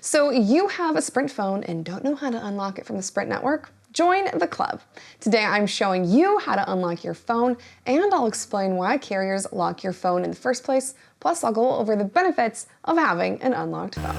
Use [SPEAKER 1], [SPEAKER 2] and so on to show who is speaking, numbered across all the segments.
[SPEAKER 1] So you have a Sprint phone and don't know how to unlock it from the Sprint network? Join the club. Today I'm showing you how to unlock your phone, and I'll explain why carriers lock your phone in the first place, plus I'll go over the benefits of having an unlocked phone.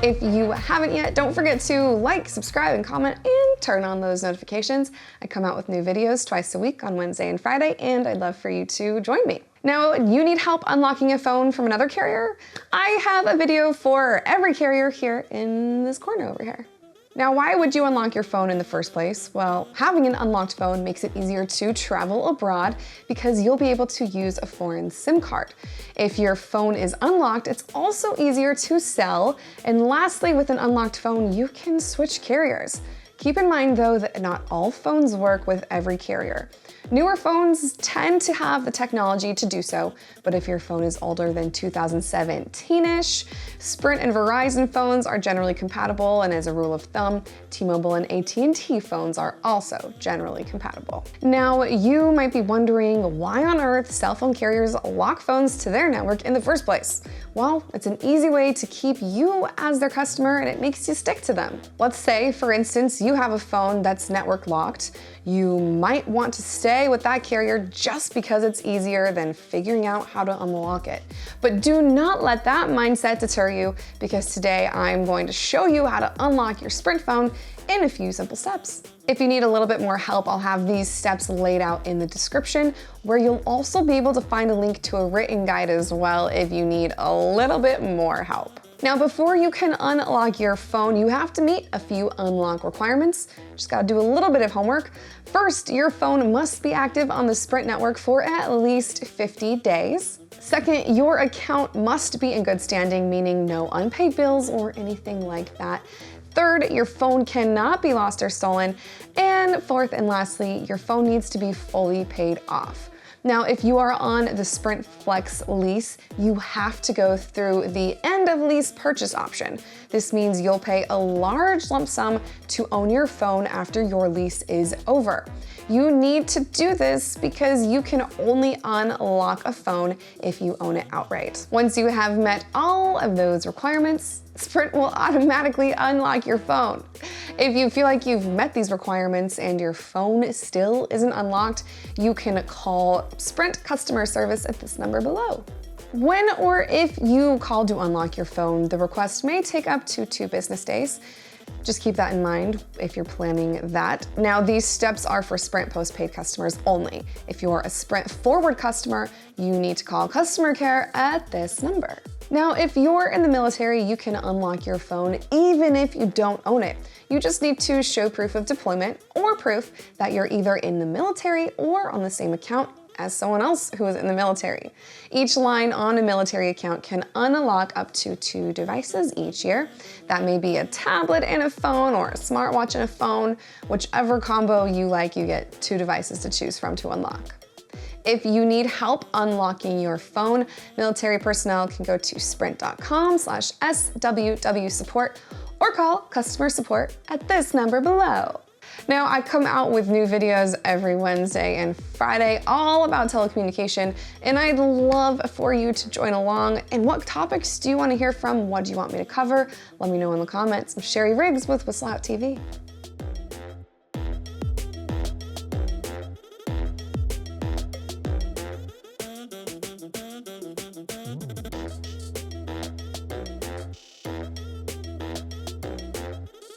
[SPEAKER 1] If you haven't yet, don't forget to like, subscribe, and comment, and turn on those notifications. I come out with new videos twice a week on Wednesday and Friday, and I'd love for you to join me. Now, you need help unlocking a phone from another carrier? I have a video for every carrier here in this corner over here. Now, why would you unlock your phone in the first place? Well, having an unlocked phone makes it easier to travel abroad because you'll be able to use a foreign SIM card. If your phone is unlocked, it's also easier to sell. And lastly, with an unlocked phone, you can switch carriers. Keep in mind, though, that not all phones work with every carrier. Newer phones tend to have the technology to do so, but if your phone is older than 2017-ish, Sprint and Verizon phones are generally compatible, and as a rule of thumb, T-Mobile and AT&T phones are also generally compatible. Now, you might be wondering why on earth cell phone carriers lock phones to their network in the first place. Well, it's an easy way to keep you as their customer, and it makes you stick to them. Let's say, for instance, you have a phone that's network locked. You might want to stay with that carrier just because it's easier than figuring out how to unlock it. But do not let that mindset deter you, because today I'm going to show you how to unlock your Sprint phone in a few simple steps. If you need a little bit more help, I'll have these steps laid out in the description, where you'll also be able to find a link to a written guide as well if you need a little bit more help. Now, before you can unlock your phone, you have to meet a few unlock requirements. Just gotta do a little bit of homework. First, your phone must be active on the Sprint network for at least 50 days. Second, your account must be in good standing, meaning no unpaid bills or anything like that. Third, your phone cannot be lost or stolen. And fourth and lastly, your phone needs to be fully paid off. Now, if you are on the Sprint Flex Lease, you have to go through the end of lease purchase option. This means you'll pay a large lump sum to own your phone after your lease is over. You need to do this because you can only unlock a phone if you own it outright. Once you have met all of those requirements, Sprint will automatically unlock your phone. If you feel like you've met these requirements and your phone still isn't unlocked, you can call Sprint customer service at this number below. When or if you call to unlock your phone, the request may take up to 2 business days. Just keep that in mind if you're planning that. Now, these steps are for Sprint postpaid customers only. If you're a Sprint forward customer, you need to call customer care at this number. Now, if you're in the military, you can unlock your phone even if you don't own it. You just need to show proof of deployment or proof that you're either in the military or on the same account as someone else who is in the military. Each line on a military account can unlock up to 2 devices each year. That may be a tablet and a phone, or a smartwatch and a phone. Whichever combo you like, you get 2 devices to choose from to unlock. If you need help unlocking your phone, military personnel can go to sprint.com/SWW support or call customer support at this number below. Now, I come out with new videos every Wednesday and Friday all about telecommunication, and I'd love for you to join along. And what topics do you want to hear from? What do you want me to cover? Let me know in the comments. I'm Sherry Riggs with WhistleOut TV.